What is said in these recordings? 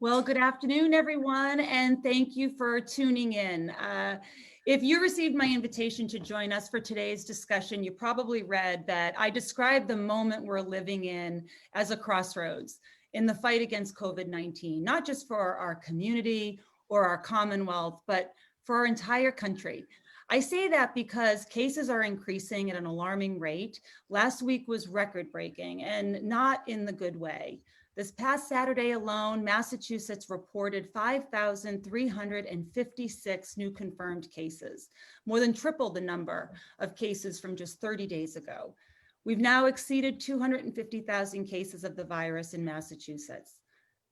Well, good afternoon, everyone, and thank you for tuning in. If you received my invitation to join us for today's discussion, you probably read that I described the moment we're living in as a crossroads in the fight against COVID-19, not just for our community or our Commonwealth, but for our entire country. I say that because cases are increasing at an alarming rate. Last week was record-breaking, and not in the good way. This past Saturday alone, Massachusetts reported 5,356 new confirmed cases, more than triple the number of cases from just 30 days ago. We've now exceeded 250,000 cases of the virus in Massachusetts.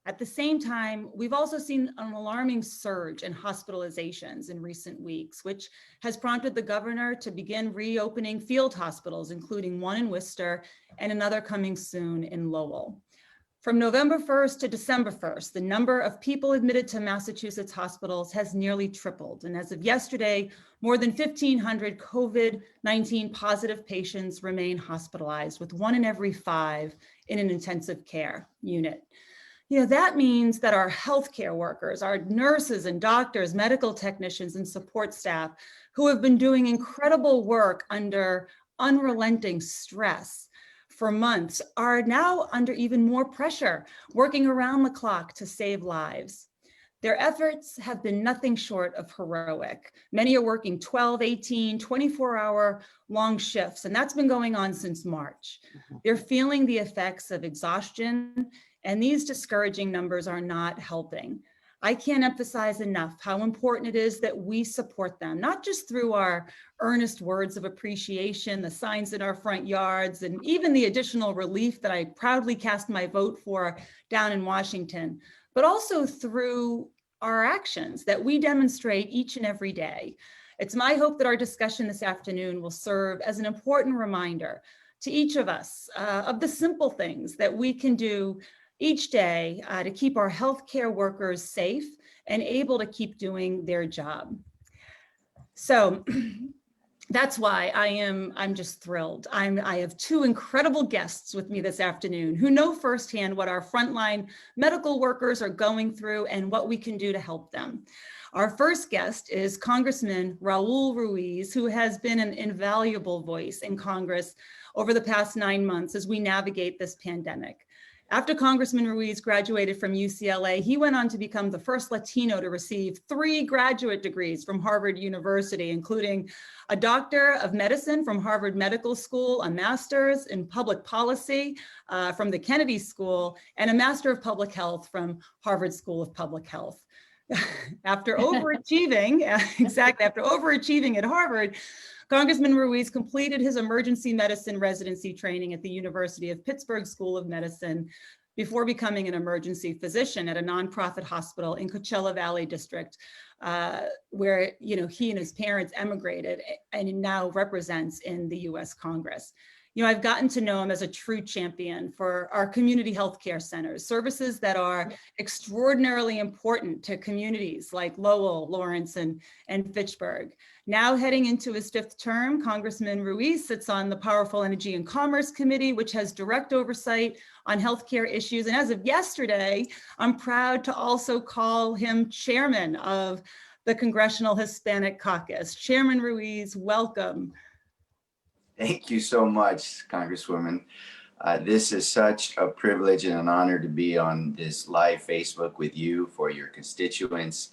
At the same time, we've also seen an alarming surge in hospitalizations in recent weeks, which has prompted the governor to begin reopening field hospitals, including one in Worcester and another coming soon in Lowell. From November 1st to December 1st, the number of people admitted to Massachusetts hospitals has nearly tripled. And as of yesterday, more than 1,500 COVID-19 positive patients remain hospitalized, with 1 in every 5 in an intensive care unit. That means that our healthcare workers, our nurses and doctors, medical technicians and support staff who have been doing incredible work under unrelenting stress for months are now under even more pressure, working around the clock to save lives. Their efforts have been nothing short of heroic. Many are working 12, 18, 24-hour long shifts, and that's been going on since March. They're feeling the effects of exhaustion, and these discouraging numbers are not helping. I can't emphasize enough how important it is that we support them, not just through our earnest words of appreciation, the signs in our front yards, and even the additional relief that I proudly cast my vote for down in Washington, but also through our actions that we demonstrate each and every day. It's my hope that our discussion this afternoon will serve as an important reminder to each of us of the simple things that we can do each day to keep our healthcare workers safe and able to keep doing their job. So that's why I'm just thrilled. I have 2 incredible guests with me this afternoon who know firsthand what our frontline medical workers are going through and what we can do to help them. Our first guest is Congressman Raul Ruiz, who has been an invaluable voice in Congress over the past 9 months as we navigate this pandemic. After Congressman Ruiz graduated from UCLA, he went on to become the first Latino to receive 3 graduate degrees from Harvard University, including a Doctor of Medicine from Harvard Medical School, a Master's in Public Policy from the Kennedy School, and a Master of Public Health from Harvard School of Public Health. After overachieving, after overachieving at Harvard, Congressman Ruiz completed his emergency medicine residency training at the University of Pittsburgh School of Medicine before becoming an emergency physician at a nonprofit hospital in Coachella Valley District, where he and his parents emigrated and he now represents in the US Congress. I've gotten to know him as a true champion for our community healthcare centers, services that are extraordinarily important to communities like Lowell, Lawrence, and Fitchburg. Now heading into his 5th term, Congressman Ruiz sits on the Powerful Energy and Commerce Committee, which has direct oversight on healthcare issues. And as of yesterday, I'm proud to also call him chairman of the Congressional Hispanic Caucus. Chairman Ruiz, welcome. Thank you so much, Congresswoman. This is such a privilege and an honor to be on this live Facebook with you for your constituents.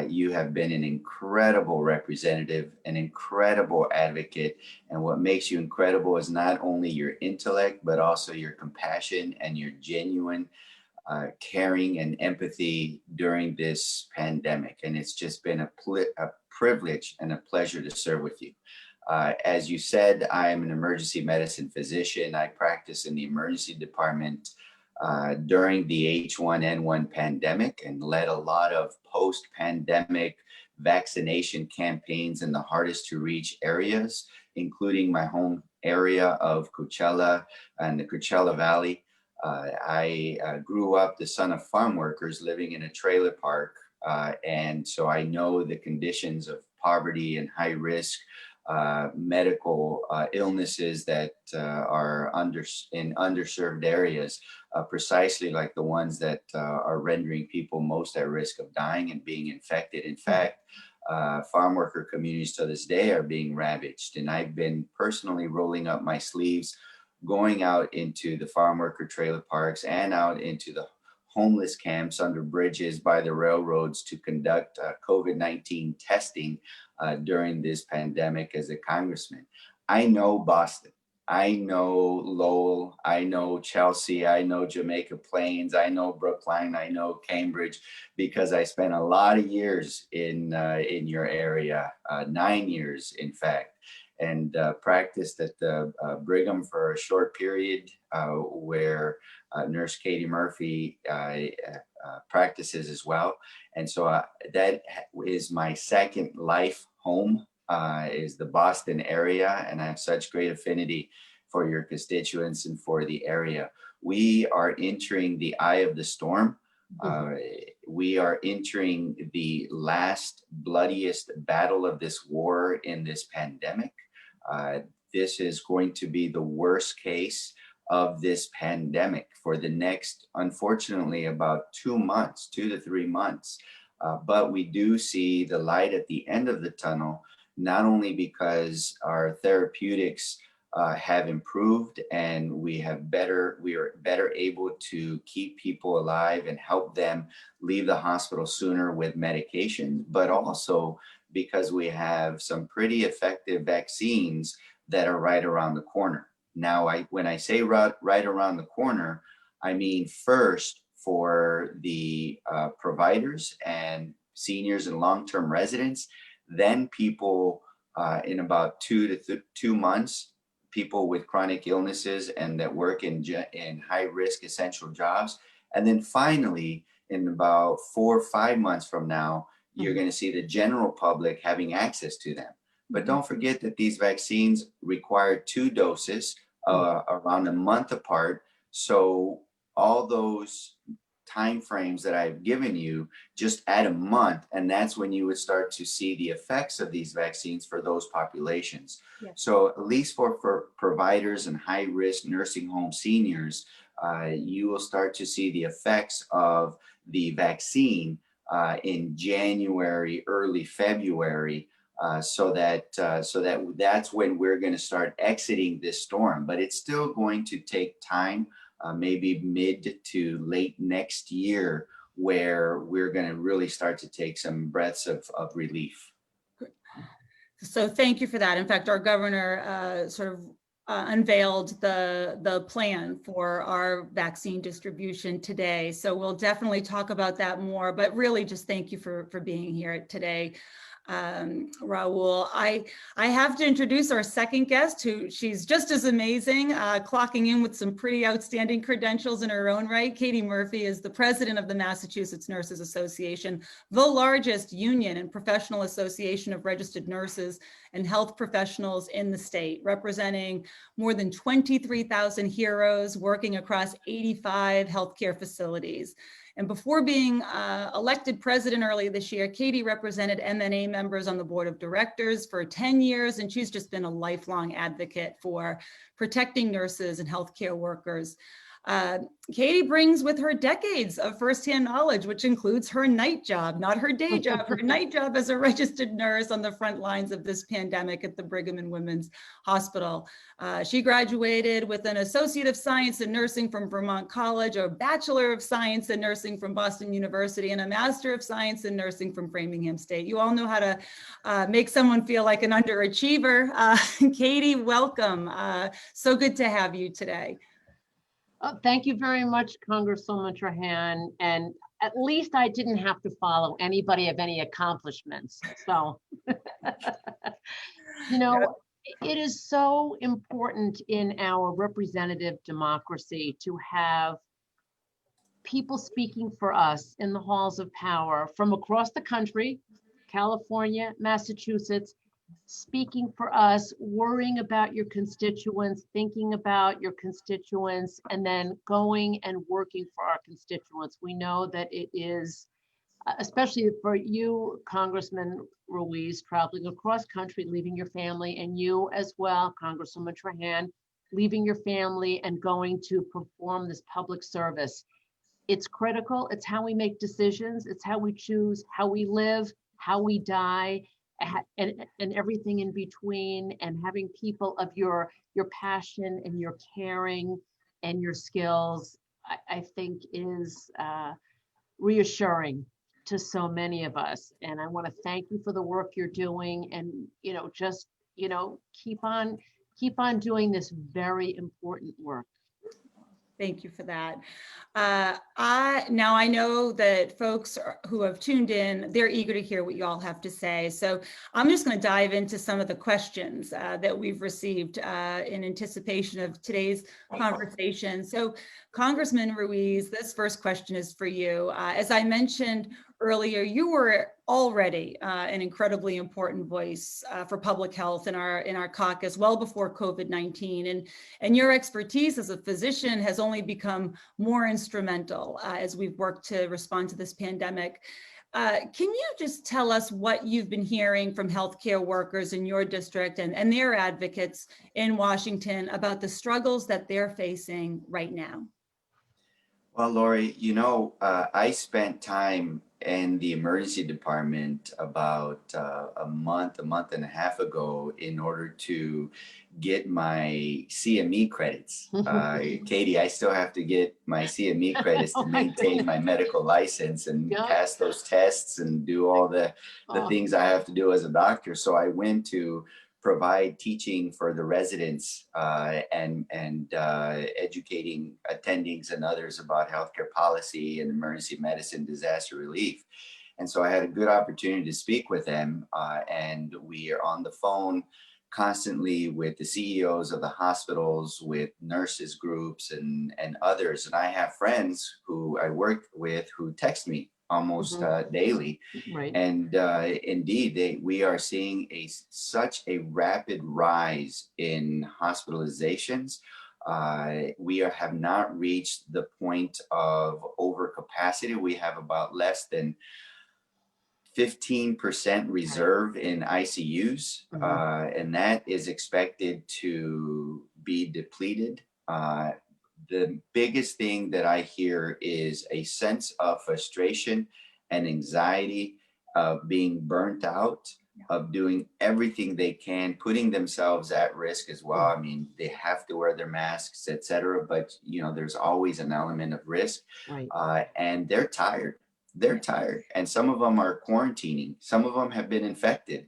You have been an incredible representative, an incredible advocate, and what makes you incredible is not only your intellect, but also your compassion and your genuine caring and empathy during this pandemic. And it's just been a privilege and a pleasure to serve with you. As you said, I am an emergency medicine physician. I practice in the emergency department during the H1N1 pandemic and led a lot of post-pandemic vaccination campaigns in the hardest to reach areas, including my home area of Coachella and the Coachella Valley. I grew up the son of farm workers living in a trailer park. And so I know the conditions of poverty and high risk medical illnesses that are in underserved areas precisely like the ones that are rendering people most at risk of dying and being infected. In fact, farm worker communities to this day are being ravaged. And I've been personally rolling up my sleeves, going out into the farm worker trailer parks and out into the homeless camps under bridges by the railroads to conduct COVID-19 testing during this pandemic as a congressman. I know Boston. I know Lowell, I know Chelsea, I know Jamaica Plains, I know Brookline, I know Cambridge, because I spent a lot of years in your area, 9 years, in fact, and practiced at the Brigham for a short period, where Nurse Katie Murphy practices as well. And so that is my second life home, is the Boston area, and I have such great affinity for your constituents and for the area. We are entering the eye of the storm. We are entering the last bloodiest battle of this war in this pandemic. This is going to be the worst case of this pandemic for the next, unfortunately, about 2 months, 2 to 3 months. But we do see the light at the end of the tunnel, not only because our therapeutics have improved and we are better able to keep people alive and help them leave the hospital sooner with medication, but also because we have some pretty effective vaccines that are right around the corner. Now, when I say right around the corner, I mean first for the providers and seniors and long-term residents, then people in about 2 months, people with chronic illnesses and that work in high-risk essential jobs. And then finally, in about 4 or 5 months from now, you're going to see the general public having access to them. But don't forget that these vaccines require 2 doses around a month apart. So all those time frames that I've given you, just add a month, and that's when you would start to see the effects of these vaccines for those populations. Yes. So at least for providers and high-risk nursing home seniors, you will start to see the effects of the vaccine in January, early February. So that's when we're going to start exiting this storm. But it's still going to take time, maybe mid to late next year, where we're going to really start to take some breaths of relief. So thank you for that. In fact, our governor unveiled the plan for our vaccine distribution today. So we'll definitely talk about that more, but really just thank you for being here today. Raul, I have to introduce our second guest, who she's just as amazing, clocking in with some pretty outstanding credentials in her own right. Katie Murphy is the president of the Massachusetts Nurses Association, the largest union and professional association of registered nurses and health professionals in the state, representing more than 23,000 heroes working across 85 healthcare facilities. And before being elected president early this year, Katie represented MNA members on the board of directors for 10 years, and she's just been a lifelong advocate for protecting nurses and healthcare workers. Katie brings with her decades of firsthand knowledge, which includes her night job, not her day job, her night job as a registered nurse on the front lines of this pandemic at the Brigham and Women's Hospital. She graduated with an Associate of Science in Nursing from Vermont College, a Bachelor of Science in Nursing from Boston University, and a Master of Science in Nursing from Framingham State. You all know how to make someone feel like an underachiever. Katie, welcome. So good to have you today. Oh, thank you very much, Congresswoman Trahan. And at least I didn't have to follow anybody of any accomplishments. So, you know, it is so important in our representative democracy to have people speaking for us in the halls of power from across the country, California, Massachusetts, speaking for us, worrying about your constituents, thinking about your constituents, and then going and working for our constituents. We know that it is, especially for you, Congressman Ruiz, traveling across country, leaving your family, and you as well, Congresswoman Trahan, leaving your family and going to perform this public service. It's critical. It's how we make decisions. It's how we choose, how we live, how we die, and everything in between. And having people of your passion and your caring and your skills, I think is reassuring to so many of us. And I want to thank you for the work you're doing, and just keep on doing this very important work. Thank you for that. Now I know that folks who have tuned in, they're eager to hear what you all have to say. So I'm just going to dive into some of the questions that we've received in anticipation of today's conversation. So Congressman Ruiz, this first question is for you. As I mentioned earlier, you were already an incredibly important voice for public health in our caucus well before COVID-19, and your expertise as a physician has only become more instrumental as we've worked to respond to this pandemic. Can you just tell us what you've been hearing from healthcare workers in your district and their advocates in Washington about the struggles that they're facing right now? Well, Lori, I spent time in the emergency department about a month and a half ago in order to get my CME credits. Katie, I still have to get my CME credits to maintain my medical license and pass those tests and do all the things I have to do as a doctor. So I went to provide teaching for the residents and educating attendings and others about healthcare policy and emergency medicine, disaster relief. And so I had a good opportunity to speak with them, and we are on the phone constantly with the CEOs of the hospitals, with nurses groups and others. And I have friends who I work with who text me almost daily. Right. And indeed, we are seeing such a rapid rise in hospitalizations. We have not reached the point of overcapacity. We have about less than 15% reserve in ICUs, and that is expected to be depleted. The biggest thing that I hear is a sense of frustration and anxiety of being burnt out, of doing everything they can, putting themselves at risk as well. I mean, they have to wear their masks, etc. But, there's always an element of risk. Right. And they're tired. They're tired. And some of them are quarantining. Some of them have been infected.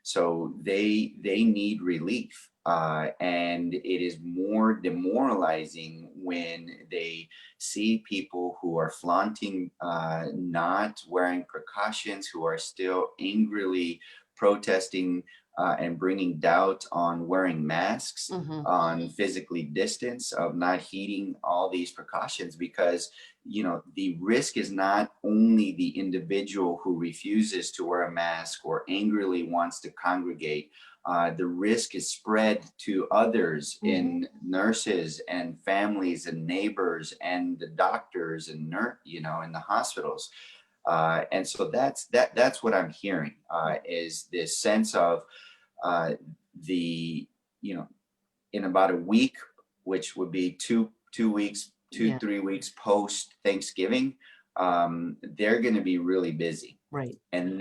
So they need relief. And it is more demoralizing when they see people who are flaunting, not wearing precautions, who are still angrily protesting and bringing doubt on wearing masks, on physically distance, of not heeding all these precautions, because the risk is not only the individual who refuses to wear a mask or angrily wants to congregate. The risk is spread to others in nurses and families and neighbors and the doctors and in the hospitals. And so that's what I'm hearing, is this sense of in about a week, which would be 2 weeks, 3 weeks post Thanksgiving, they're going to be really busy. Right. And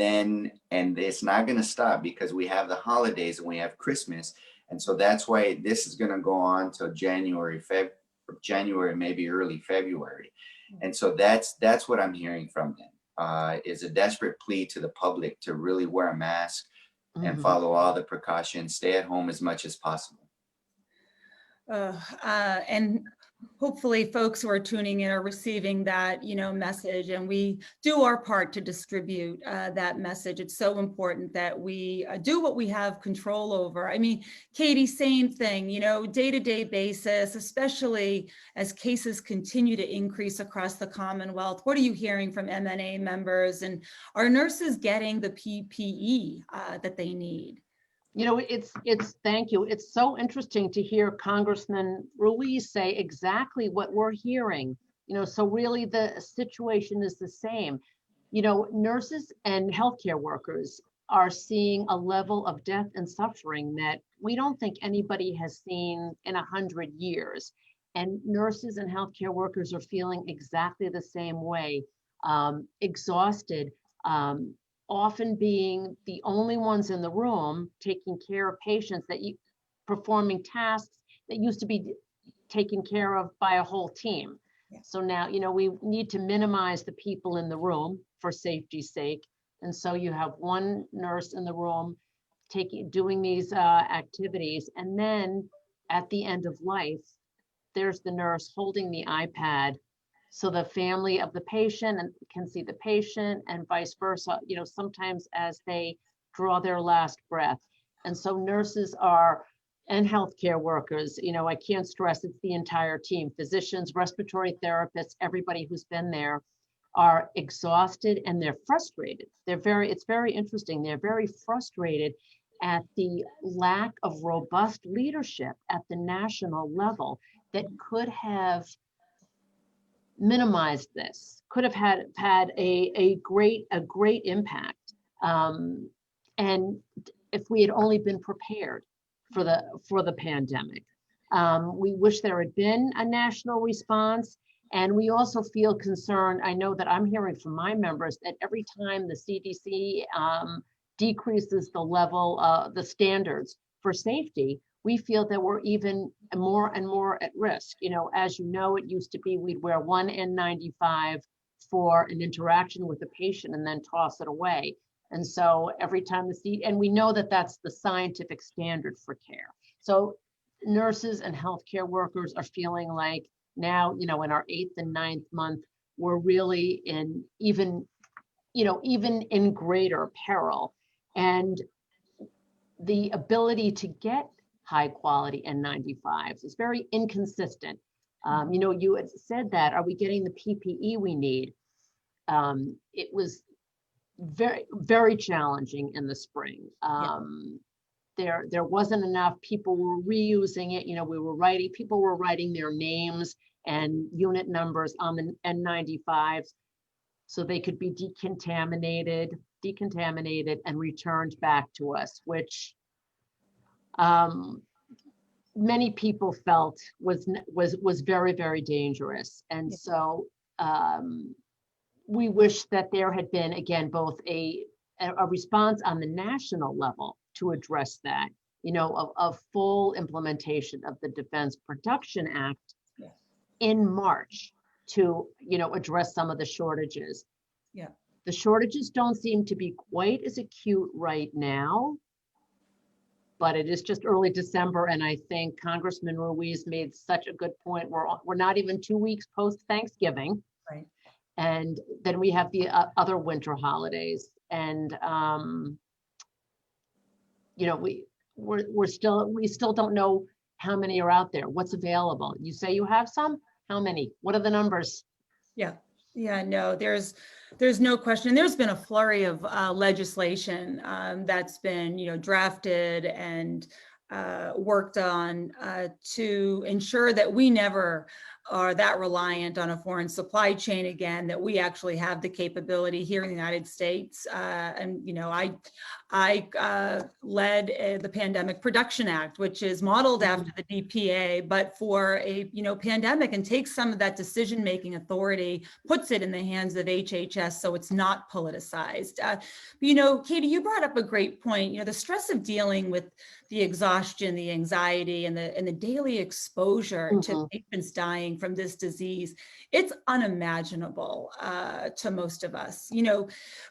it's not going to stop because we have the holidays and we have Christmas. And so that's why this is going to go on till January, maybe early February. And so that's what I'm hearing from them, is a desperate plea to the public to really wear a mask and follow all the precautions, stay at home as much as possible. And hopefully folks who are tuning in are receiving that, message, and we do our part to distribute that message. It's so important that we do what we have control over. I mean, Katie, same thing, day-to-day basis, especially as cases continue to increase across the Commonwealth. What are you hearing from MNA members, and are nurses getting the PPE that they need? Thank you. It's so interesting to hear Congressman Ruiz say exactly what we're hearing. So really the situation is the same. Nurses and healthcare workers are seeing a level of death and suffering that we don't think anybody has seen in 100 years. And nurses and healthcare workers are feeling exactly the same way, exhausted, often being the only ones in the room taking care of patients performing tasks that used to be taken care of by a whole team. Yeah. So now, we need to minimize the people in the room for safety's sake. And so you have one nurse in the room doing these activities. And then at the end of life, there's the nurse holding the iPad so the family of the patient can see the patient and vice versa, sometimes as they draw their last breath. And so nurses and healthcare workers, I can't stress, it's the entire team, physicians, respiratory therapists, everybody who's been there are exhausted and they're frustrated. It's very interesting. They're very frustrated at the lack of robust leadership at the national level that could have minimized this, could have had a great impact. And if we had only been prepared for the pandemic. We wish there had been a national response. And we also feel concerned. I know that I'm hearing from my members that every time the CDC decreases the level, the standards for safety, we feel that we're even more and more at risk. As you know, it used to be we'd wear one N95 for an interaction with a patient and then toss it away. And so every time and we know that that's the scientific standard for care. So nurses and healthcare workers are feeling like now, in our 8th and 9th month, we're really in even in greater peril. And the ability to get high quality N95s is very inconsistent. You had said that, are we getting the PPE we need? It was very, very challenging in the spring. There wasn't enough. People were reusing it. People were writing their names and unit numbers on the N95s so they could be decontaminated and returned back to us, which many people felt was very, very dangerous. And so we wish that there had been, again, both a response on the national level to address that, of full implementation of the Defense Production Act in March to, address some of the shortages. Yeah. The shortages don't seem to be quite as acute right now, but it is just early December. And I think Congressman Ruiz made such a good point. We're not even 2 weeks post Thanksgiving. Right. And then we have the other winter holidays. And, we still don't know how many are out there. What's available? You say you have some? How many? What are the numbers? Yeah, no, there's no question. There's been a flurry of legislation that's been, drafted and worked on to ensure that we never are that reliant on a foreign supply chain again, that we actually have the capability here in the United States. I led the Pandemic Production Act, which is modeled after the DPA, but for a pandemic, and takes some of that decision-making authority, puts it in the hands of HHS, so it's not politicized. Katie, you brought up a great point. The stress of dealing with the exhaustion, the anxiety, and the daily exposure to patients dying from this disease, it's unimaginable to most of us.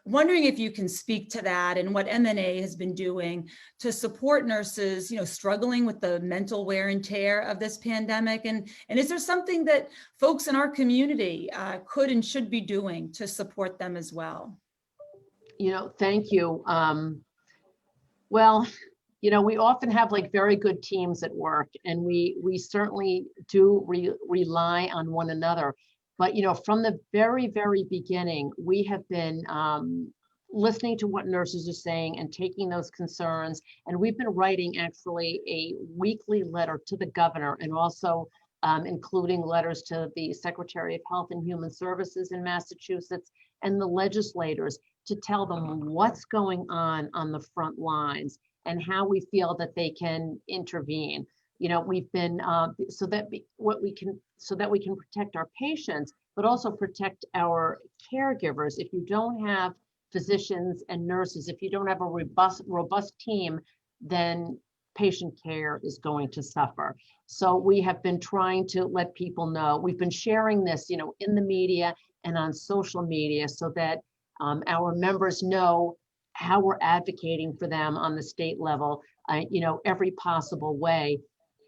Wondering if you can speak to that and what MNA has been doing to support nurses, struggling with the mental wear and tear of this pandemic, and is there something that folks in our community could and should be doing to support them as well? Thank you. Well, we often have very good teams at work, and we certainly do rely on one another. But, from the very, very beginning, we have been listening to what nurses are saying and taking those concerns. And we've been writing actually a weekly letter to the governor, and also including letters to the Secretary of Health and Human Services in Massachusetts and the legislators, to tell them what's going on the front lines and how we feel that they can intervene. You know, we've been so that we can protect our patients, but also protect our caregivers. If you don't have physicians and nurses, if you don't have a robust team, then patient care is going to suffer. So we have been trying to let people know. We've been sharing this, you know, in the media and on social media so that our members know how we're advocating for them on the state level, you know, every possible way.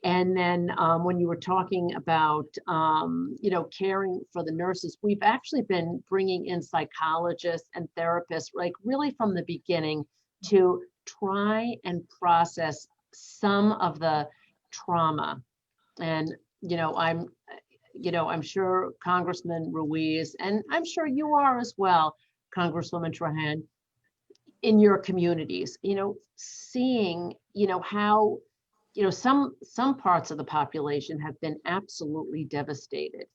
And then when you were talking about, you know, caring for the nurses, we've actually been bringing in psychologists and therapists, like really from the beginning, to try and process some of the trauma. And, I'm sure Congressman Ruiz, and I'm sure you are as well, Congresswoman Trahan, in your communities, you know, seeing, you know, how, you know, some parts of the population have been absolutely devastated,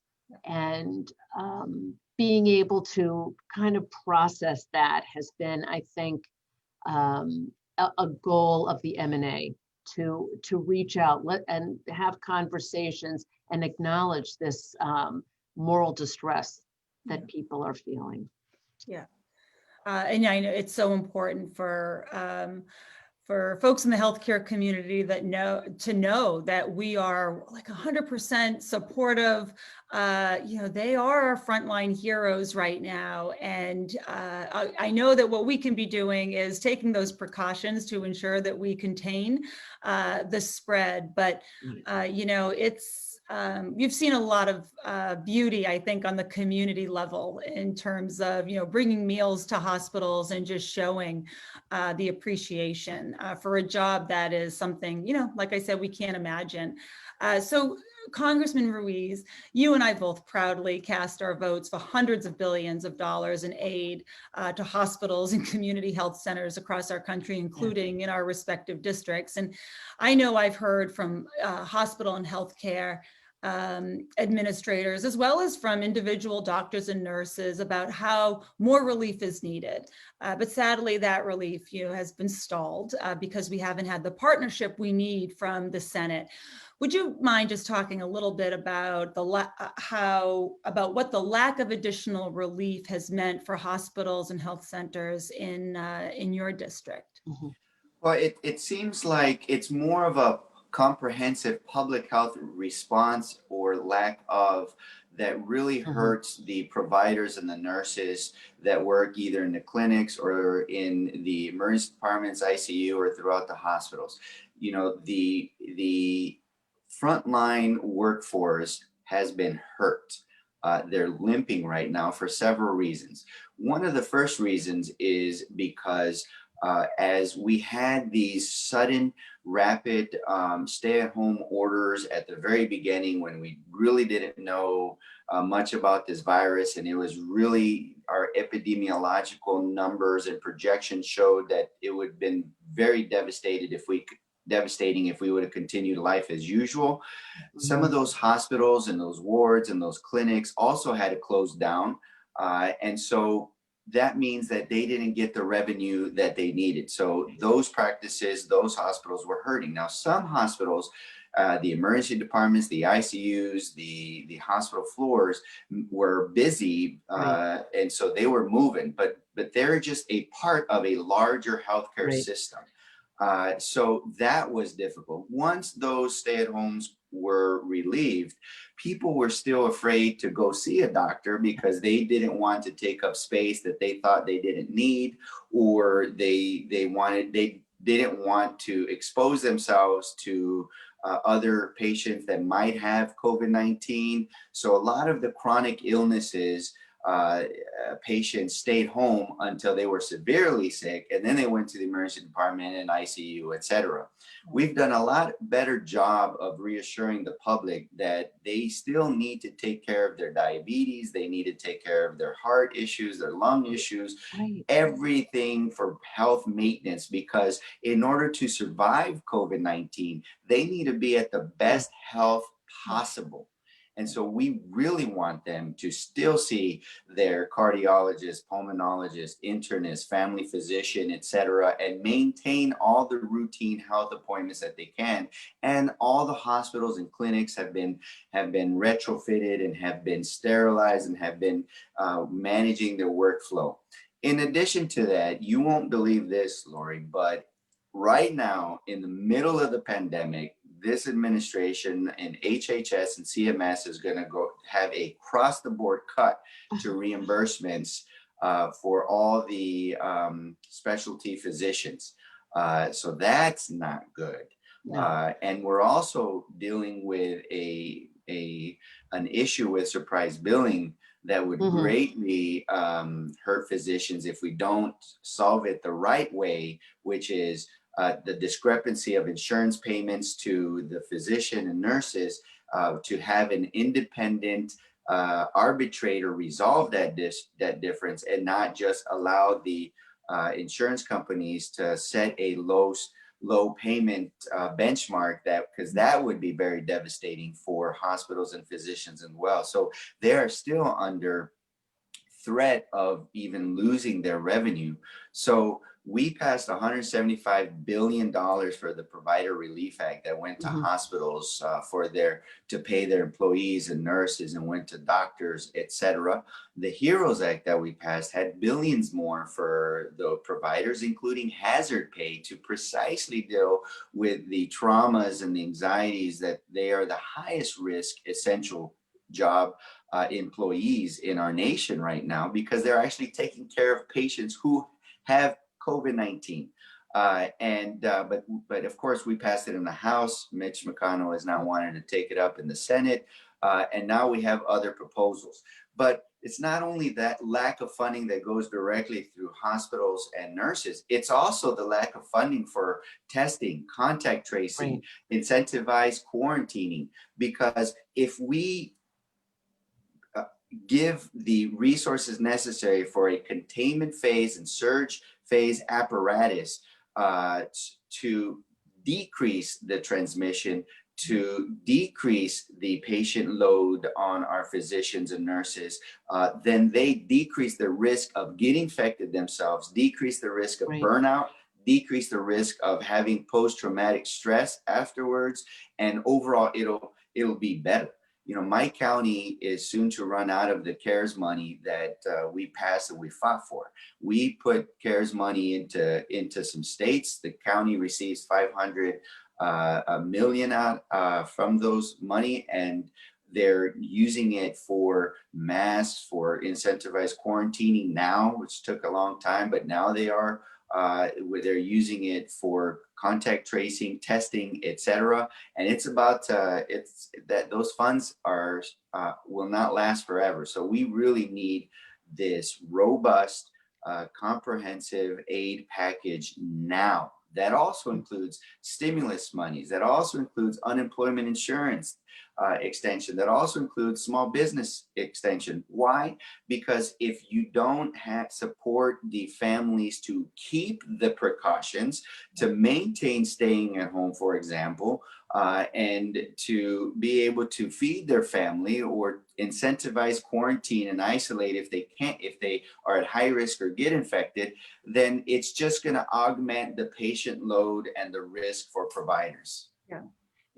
and being able to kind of process that has been, I think, a goal of the M&A to reach out and have conversations and acknowledge this moral distress that people are feeling. Yeah. And I know it's so important for folks in the healthcare community that know that we are like 100% supportive. They are our frontline heroes right now. And I know that what we can be doing is taking those precautions to ensure that we contain the spread. But, you've seen a lot of beauty, I think, on the community level in terms of, bringing meals to hospitals and just showing the appreciation for a job that is something, like I said, we can't imagine. So Congressman Ruiz, you and I both proudly cast our votes for hundreds of billions of dollars in aid to hospitals and community health centers across our country, including in our respective districts. And I know I've heard from hospital and healthcare administrators, as well as from individual doctors and nurses, about how more relief is needed. But sadly, that relief has been stalled because we haven't had the partnership we need from the Senate. Would you mind just talking a little bit about what the lack of additional relief has meant for hospitals and health centers in your district? Mm-hmm. Well, it seems like it's more of a comprehensive public health response or lack of that really hurts the providers and the nurses that work either in the clinics or in the emergency departments, ICU, or throughout the hospitals. The frontline workforce has been hurt. They're limping right now for several reasons. One of the first reasons is because as we had these sudden, rapid stay-at-home orders at the very beginning, when we really didn't know much about this virus, and it was really, our epidemiological numbers and projections showed that it would have been very devastating if we would have continued life as usual. Some of those hospitals and those wards and those clinics also had to close down. And so that means that they didn't get the revenue that they needed. So those practices, those hospitals were hurting. Now, some hospitals, the emergency departments, the ICUs, the hospital floors were busy, and so they were moving, but they're just a part of a larger healthcare system. So that was difficult. Once those stay-at-homes were relieved, people were still afraid to go see a doctor because they didn't want to take up space that they thought they didn't need, or they didn't want to expose themselves to other patients that might have COVID-19. So a lot of the chronic illnesses, patients stayed home until they were severely sick, and then they went to the emergency department and ICU, etc. We've done a lot better job of reassuring the public that they still need to take care of their diabetes, they need to take care of their heart issues, their lung issues, everything for health maintenance, because in order to survive COVID-19, they need to be at the best health possible. And so we really want them to still see their cardiologist, pulmonologist, internist, family physician, et cetera, and maintain all the routine health appointments that they can. And all the hospitals and clinics have been retrofitted and have been sterilized and have been managing their workflow. In addition to that, you won't believe this, Lori, but right now, in the middle of the pandemic, this administration and HHS and CMS is going to go have a cross the board cut to reimbursements for all the specialty physicians. So that's not good. Yeah. And we're also dealing with an issue with surprise billing that would greatly hurt physicians if we don't solve it the right way, which is the discrepancy of insurance payments to the physician and nurses, to have an independent arbitrator resolve that difference, and not just allow the insurance companies to set a low payment benchmark, because that would be very devastating for hospitals and physicians as well. So they are still under threat of even losing their revenue. So we passed $175 billion for the Provider Relief Act that went to hospitals to pay their employees and nurses, and went to doctors, et cetera. The HEROES Act that we passed had billions more for the providers, including hazard pay, to precisely deal with the traumas and the anxieties that they are the highest risk essential job employees in our nation right now, because they're actually taking care of patients who have COVID-19. But of course, we passed it in the House. Mitch McConnell has now wanted to take it up in the Senate. And now we have other proposals. But it's not only that lack of funding that goes directly through hospitals and nurses, it's also the lack of funding for testing, contact tracing, incentivized quarantining. Because if we give the resources necessary for a containment phase and surge phase apparatus to decrease the transmission, to decrease the patient load on our physicians and nurses, then they decrease the risk of getting infected themselves, decrease the risk of burnout, decrease the risk of having post-traumatic stress afterwards, and overall it'll be better. You know, my county is soon to run out of the CARES money that we passed and we fought for. We put CARES money into some states. The county receives $500 million out from those money, and they're using it for masks, for incentivized quarantining now, which took a long time, but now they're using it for contact tracing, testing, etc. And it's that those funds will not last forever. So we really need this robust, comprehensive aid package now. That also includes stimulus monies. That also includes unemployment insurance extension. That also includes small business extension. Why? Because if you don't support the families to keep the precautions, to maintain staying at home, for example, and to be able to feed their family, or incentivize quarantine and isolate if they are at high risk or get infected, then it's just going to augment the patient load and the risk for providers. Yeah.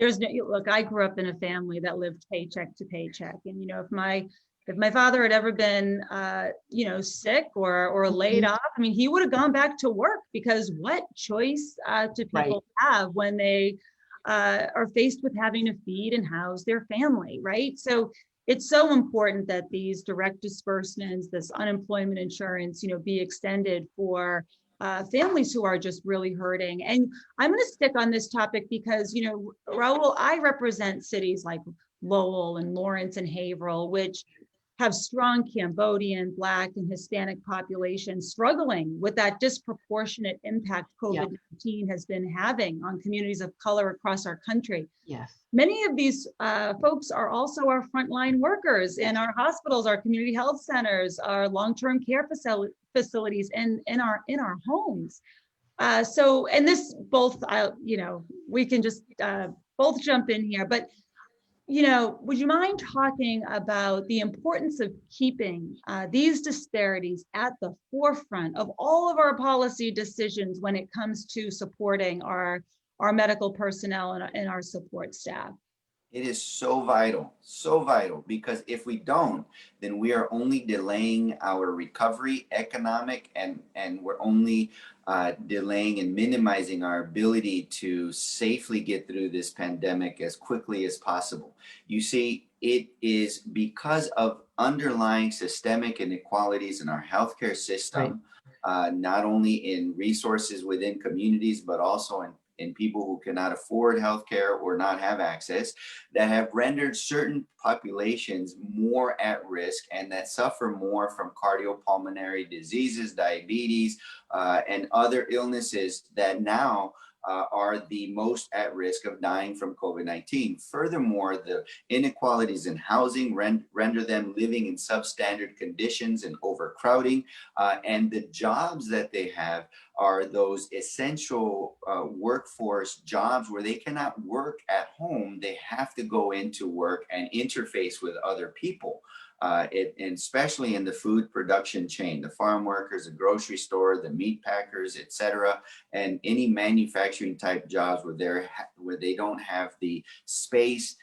Look, I grew up in a family that lived paycheck to paycheck. And, if my father had ever been, sick or laid off, he would have gone back to work, because what choice do people have when they are faced with having to feed and house their family, right? So it's so important that these direct disbursements, this unemployment insurance, be extended for families who are just really hurting. And I'm going to stick on this topic because, Raul, I represent cities like Lowell and Lawrence and Haverhill, which have strong Cambodian, Black, and Hispanic populations struggling with that disproportionate impact COVID-19 has been having on communities of color across our country. Yes. Many of these folks are also our frontline workers in our hospitals, our community health centers, our long-term care facilities, and in our homes. And this both, we can just both jump in here, but Would you mind talking about the importance of keeping these disparities at the forefront of all of our policy decisions when it comes to supporting our medical personnel and our support staff? It is so vital, because if we don't, then we are only delaying our recovery, economic, and we're only delaying and minimizing our ability to safely get through this pandemic as quickly as possible. You see, it is because of underlying systemic inequalities in our healthcare system, not only in resources within communities, but also in people who cannot afford healthcare or not have access, that have rendered certain populations more at risk and that suffer more from cardiopulmonary diseases, diabetes, and other illnesses that now are the most at risk of dying from COVID-19. Furthermore, the inequalities in housing render them living in substandard conditions and overcrowding, and the jobs that they have are those essential workforce jobs where they cannot work at home. They have to go into work and interface with other people. And especially in the food production chain, the farm workers, the grocery store, the meat packers, etc., and any manufacturing type jobs where they don't have the space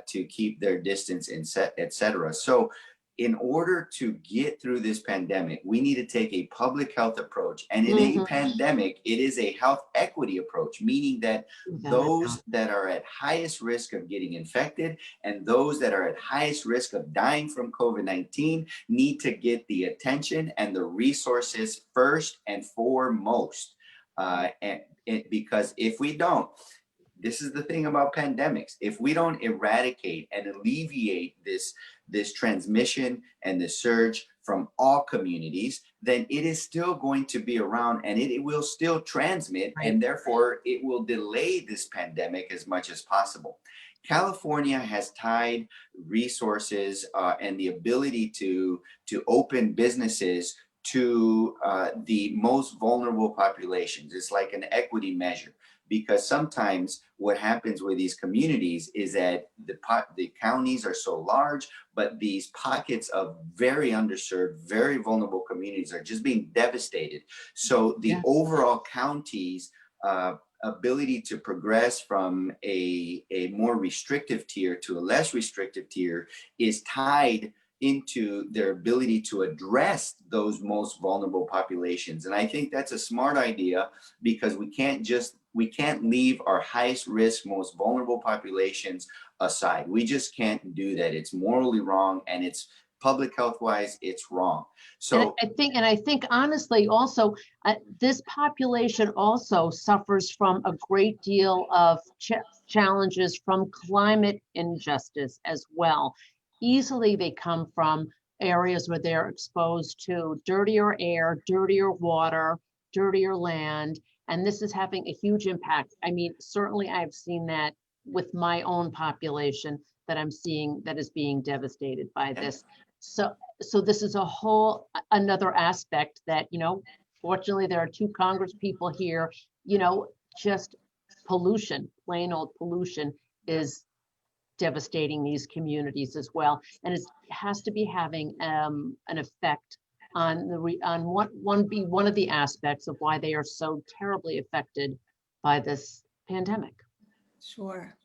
to keep their distance, etc. So in order to get through this pandemic, we need to take a public health approach. And in a pandemic, it is a health equity approach, meaning that those that are at highest risk of getting infected and those that are at highest risk of dying from COVID-19 need to get the attention and the resources first and foremost. Because if we don't, this is the thing about pandemics. If we don't eradicate and alleviate this transmission and the surge from all communities, then it is still going to be around and it will still transmit, and therefore it will delay this pandemic as much as possible. California has tied resources and the ability to open businesses to the most vulnerable populations. It's like an equity measure. Because sometimes what happens with these communities is that the counties are so large, but these pockets of very underserved, very vulnerable communities are just being devastated. So the overall county's ability to progress from a more restrictive tier to a less restrictive tier is tied into their ability to address those most vulnerable populations. And I think that's a smart idea, because we can't leave our highest risk, most vulnerable populations aside. We just can't do that. It's morally wrong, and it's public health wise, it's wrong. So I think honestly, also, this population also suffers from a great deal of challenges from climate injustice as well. Easily they come from areas where they're exposed to dirtier air, dirtier water, dirtier land, and this is having a huge impact. I mean, certainly I've seen that with my own population that I'm seeing that is being devastated by this. So this is a whole another aspect that, fortunately there are two Congress people here, just pollution, plain old pollution is devastating these communities as well. And it has to be having an effect on one of the aspects of why they are so terribly affected by this pandemic. Sure.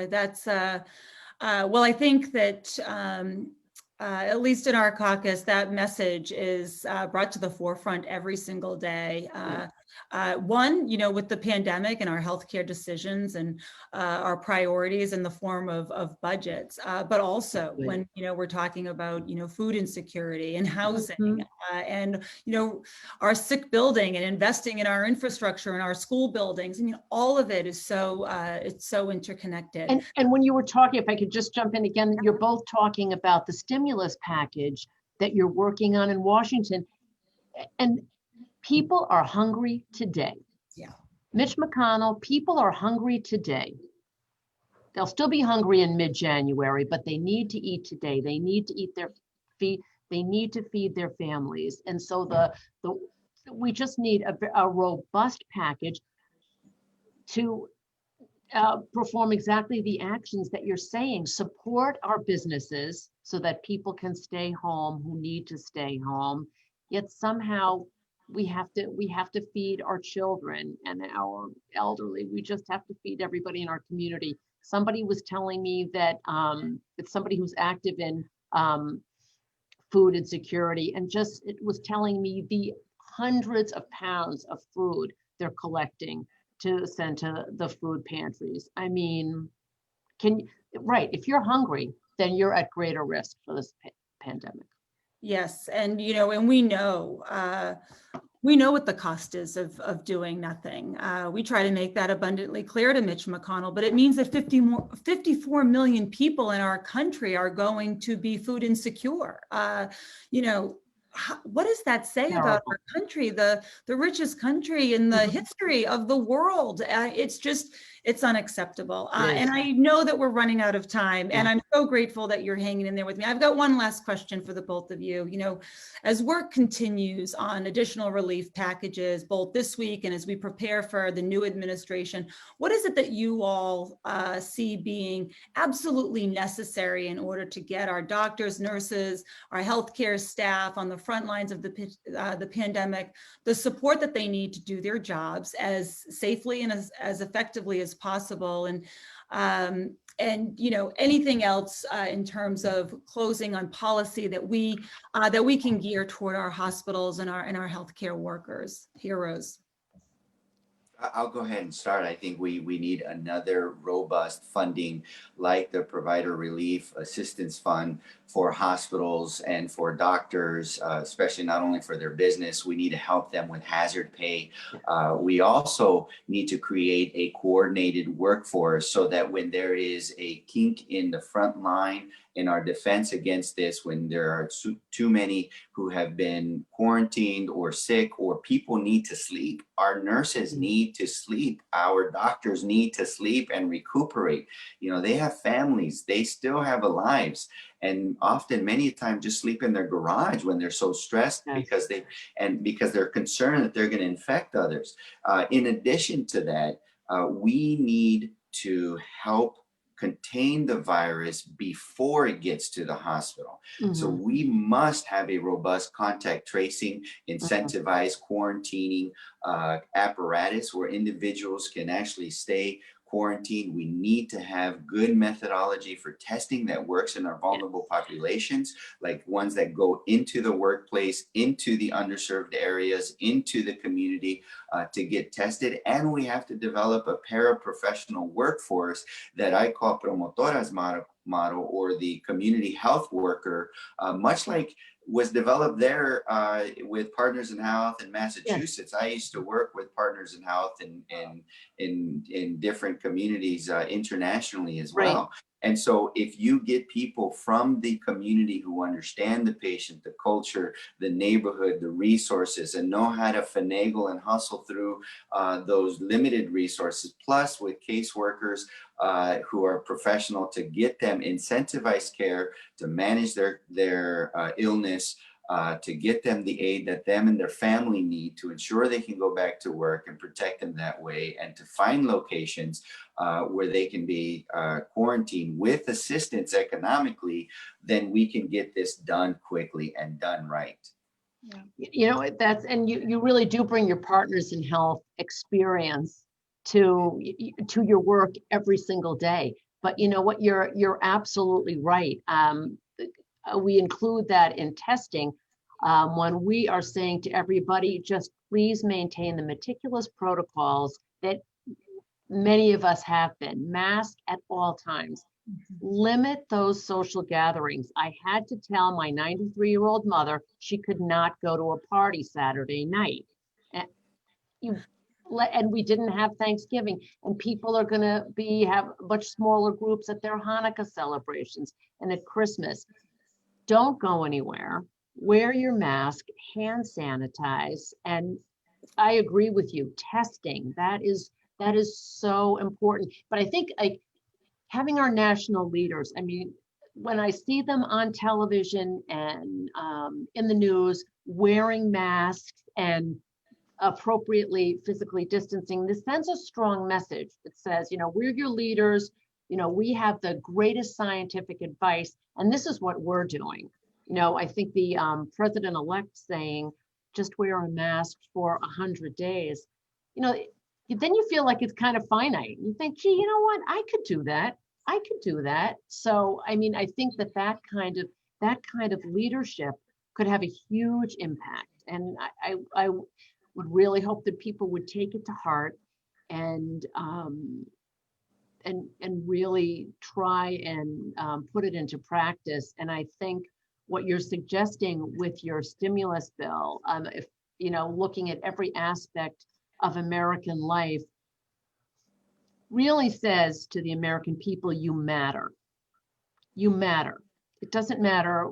That's well, I think that at least in our caucus, that message is brought to the forefront every single day. One, with the pandemic and our healthcare decisions and our priorities in the form of budgets, but also when, we're talking about, food insecurity and housing and, our sick building and investing in our infrastructure and our school buildings. I mean, all of it is so, it's so interconnected. And when you were talking, if I could just jump in again, you're both talking about the stimulus package that you're working on in Washington. And people are hungry today. Yeah. Mitch McConnell, people are hungry today. They'll still be hungry in mid-January, but they need to eat today. They need to eat they need to feed their families. And so we just need a robust package perform exactly the actions that you're saying. Support our businesses so that people can stay home who need to stay home. Yet somehow we have to feed our children and our elderly. We just have to feed everybody in our community. Somebody was telling me that it's somebody who's active in food insecurity, and just it was telling me the hundreds of pounds of food they're collecting to send to the food pantries. I mean, right, if you're hungry, then you're at greater risk for this pandemic. Yes, and and we know what the cost is of doing nothing. We try to make that abundantly clear to Mitch McConnell, but it means that 54 million people in our country are going to be food insecure. What does that say about our country, the richest country in the history of the world? It's unacceptable. And I know that we're running out of time, and I'm so grateful that you're hanging in there with me. I've got one last question for the both of you. As work continues on additional relief packages, both this week and as we prepare for the new administration, what is it that you all see being absolutely necessary in order to get our doctors, nurses, our healthcare staff on the front lines of the pandemic the support that they need to do their jobs as safely and as effectively as possible? And anything else in terms of closing on policy that we can gear toward our hospitals and our healthcare workers, heroes. I'll go ahead and start. I think we need another robust funding like the Provider Relief Assistance Fund for hospitals and for doctors, especially not only for their business. We need to help them with hazard pay. We also need to create a coordinated workforce so that when there is a kink in the front line in our defense against this, when there are too many who have been quarantined or sick, or people need to sleep, our nurses need to sleep, our doctors need to sleep and recuperate. They have families, they still have lives, and often many times just sleep in their garage when they're so stressed because they're concerned that they're going to infect others. In addition to that, we need to help contain the virus before it gets to the hospital. So we must have a robust contact tracing, incentivized quarantining apparatus where individuals can actually stay quarantined. We need to have good methodology for testing that works in our vulnerable populations, like ones that go into the workplace, into the underserved areas, into the community to get tested. And we have to develop a paraprofessional workforce that I call promotoras model, or the community health worker, much like was developed there with Partners in Health in Massachusetts. I used to work with Partners in Health in different communities internationally as well. And so if you get people from the community who understand the patient, the culture, the neighborhood, the resources, and know how to finagle and hustle through those limited resources, plus with caseworkers who are professional to get them incentivized care, to manage their illness, to get them the aid that them and their family need to ensure they can go back to work and protect them that way, and to find locations where they can be quarantined with assistance economically, then we can get this done quickly and done right. And you really do bring your Partners in Health experience to your work every single day. But you know what, you're absolutely right. We include that in testing when we are saying to everybody, just please maintain the meticulous protocols that many of us have been. Mask at all times. Limit those social gatherings. I had to tell my 93-year-old mother she could not go to a party Saturday night. And we didn't have Thanksgiving, and people are going to have much smaller groups at their Hanukkah celebrations and at Christmas. Don't go anywhere. Wear your mask, hand sanitize, and I agree with you. Testing, that is so important. But I think having our national leaders, I mean, when I see them on television and in the news wearing masks and appropriately physically distancing, this sends a strong message. It says, we're your leaders, we have the greatest scientific advice, and this is what we're doing. I think the president-elect saying, just wear a mask for 100 days, then you feel like it's kind of finite. You think, gee, you know what? I could do that. I could do that. So, I mean, I think that kind of leadership could have a huge impact. And I would really hope that people would take it to heart and really try and put it into practice. And I think what you're suggesting with your stimulus bill, if looking at every aspect of American life, really says to the American people, you matter. You matter. It doesn't matter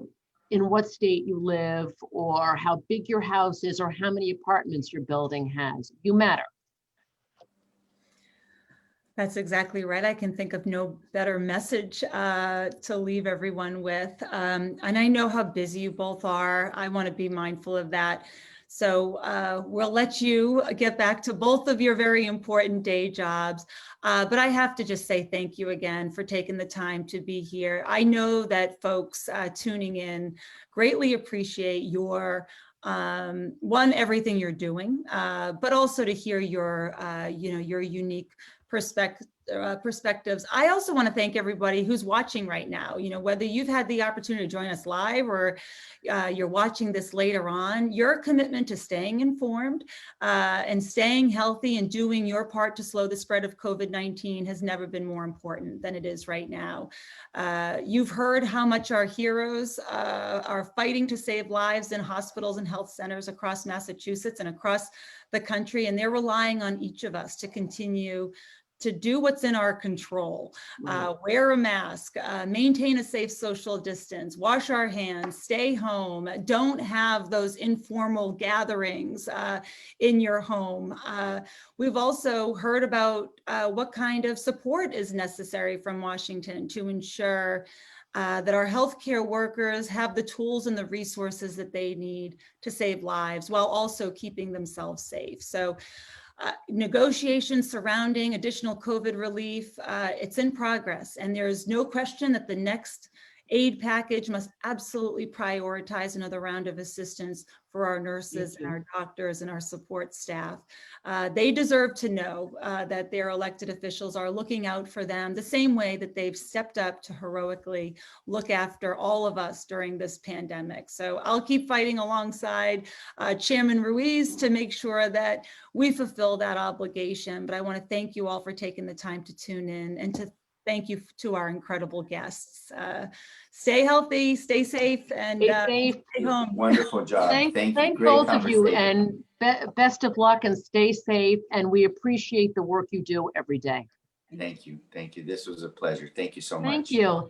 in what state you live or how big your house is or how many apartments your building has. You matter. That's exactly right. I can think of no better message to leave everyone with. And I know how busy you both are. I want to be mindful of that. So we'll let you get back to both of your very important day jobs. But I have to just say thank you again for taking the time to be here. I know that folks tuning in greatly appreciate your everything you're doing, but also to hear your your unique perspectives. I also want to thank everybody who's watching right now. Whether you've had the opportunity to join us live or you're watching this later on, your commitment to staying informed and staying healthy and doing your part to slow the spread of COVID-19 has never been more important than it is right now. You've heard how much our heroes are fighting to save lives in hospitals and health centers across Massachusetts and across the country, and they're relying on each of us to continue to do what's in our control. Right. Wear a mask, maintain a safe social distance, wash our hands, stay home, don't have those informal gatherings in your home. We've also heard about what kind of support is necessary from Washington to ensure that our healthcare workers have the tools and the resources that they need to save lives while also keeping themselves safe. So negotiations surrounding additional COVID relief, it's in progress, and there's no question that the next aid package must absolutely prioritize another round of assistance for our nurses and our doctors and our support staff. They deserve to know that their elected officials are looking out for them the same way that they've stepped up to heroically look after all of us during this pandemic. So I'll keep fighting alongside Chairman Ruiz to make sure that we fulfill that obligation. But I want to thank you all for taking the time to tune in and to thank you to our incredible guests. Stay healthy, stay safe, and stay home. Wonderful job. Thank you. Thank Great both of you, conversation. and best of luck and stay safe. And we appreciate the work you do every day. Thank you. Thank you. This was a pleasure. Thank you so much. Thank you.